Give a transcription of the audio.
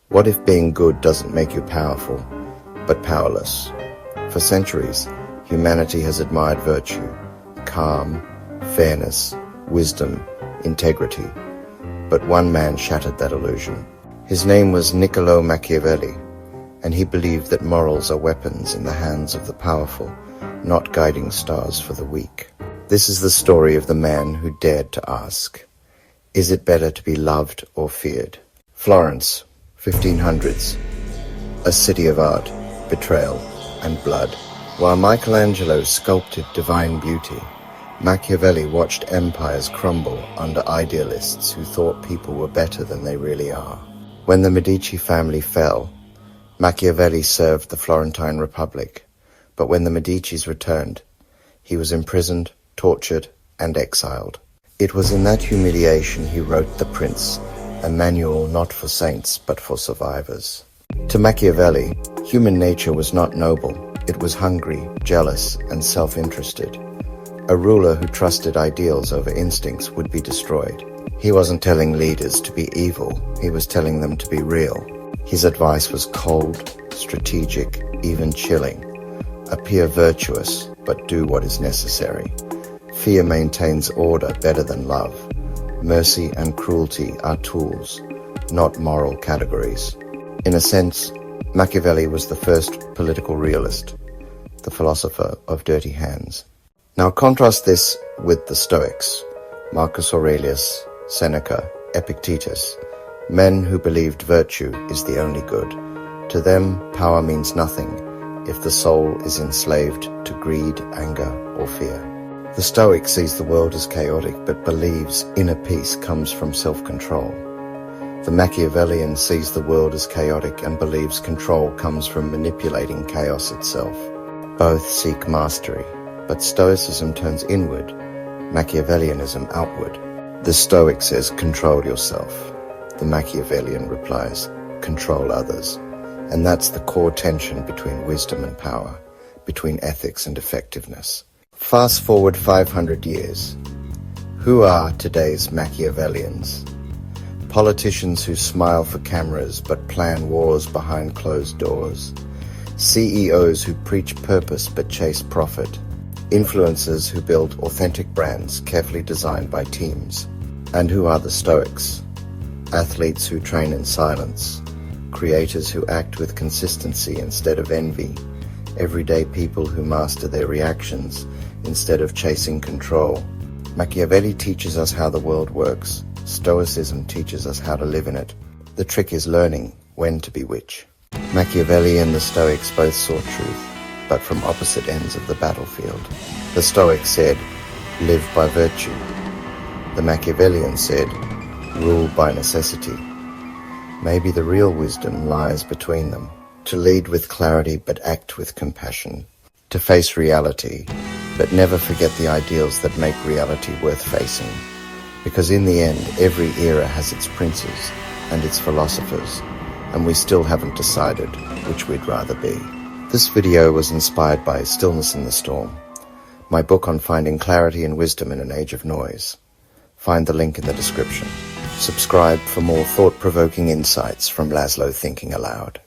What if being good doesn't make you powerful, but powerless? For centuries, humanity has admired virtue, calm, fairness, wisdom, integrity. But one man shattered that illusion. His name was Niccolò Machiavelli, and he believed that morals are weapons in the hands of the powerful, not guiding stars for the weak. This is the story of the man who dared to ask, is it better to be loved or feared? Florence, 1500s, a city of art, betrayal, and blood. While Michelangelo sculpted divine beauty, Machiavelli watched empires crumble under idealists who thought people were better than they really are. When the Medici family fell, Machiavelli served the Florentine Republic, but when the Medicis returned, he was imprisoned, tortured, and exiled. It was in that humiliation he wrote The Prince, a manual not for saints but for survivors. To Machiavelli, human nature was not noble. It was hungry, jealous, and self-interested. A ruler who trusted ideals over instincts would be destroyed. He wasn't telling leaders to be evil, he was telling them to be real. His advice was cold, strategic, even chilling. Appear virtuous, but do what is necessary. Fear maintains order better than love. Mercy and cruelty are tools, not moral categories. In a sense, Machiavelli was the first political realist, the philosopher of dirty hands. Now contrast this with the Stoics, Marcus Aurelius, Seneca, Epictetus, men who believed virtue is the only good. To them, power means nothing if the soul is enslaved to greed, anger, or fear. The Stoic sees the world as chaotic but believes inner peace comes from self-control. The Machiavellian sees the world as chaotic and believes control comes from manipulating chaos itself. Both seek mastery, but Stoicism turns inward, Machiavellianism outward. The Stoic says, control yourself. The Machiavellian replies, control others. And that's the core tension between wisdom and power, between ethics and effectiveness. Fast forward 500 years. Who are today's Machiavellians? Politicians who smile for cameras but plan wars behind closed doors. CEOs who preach purpose but chase profit. Influencers who build authentic brands carefully designed by teams. And who are the Stoics? Athletes who train in silence. Creators who act with consistency instead of envy. Everyday people who master their reactions instead of chasing control. Machiavelli teaches us how the world works. Stoicism teaches us how to live in it. The trick is learning when to be which. Machiavelli and the Stoics both sought truth, but from opposite ends of the battlefield. The Stoic said, live by virtue. The Machiavellian said, rule by necessity. Maybe the real wisdom lies between them. To lead with clarity but act with compassion. To face reality, but never forget the ideals that make reality worth facing. Because in the end, every era has its princes and its philosophers, and we still haven't decided which we'd rather be. This video was inspired by Stillness in the Storm, my book on finding clarity and wisdom in an age of noise. Find the link in the description. Subscribe for more thought-provoking insights from Laszlo Thinking Aloud.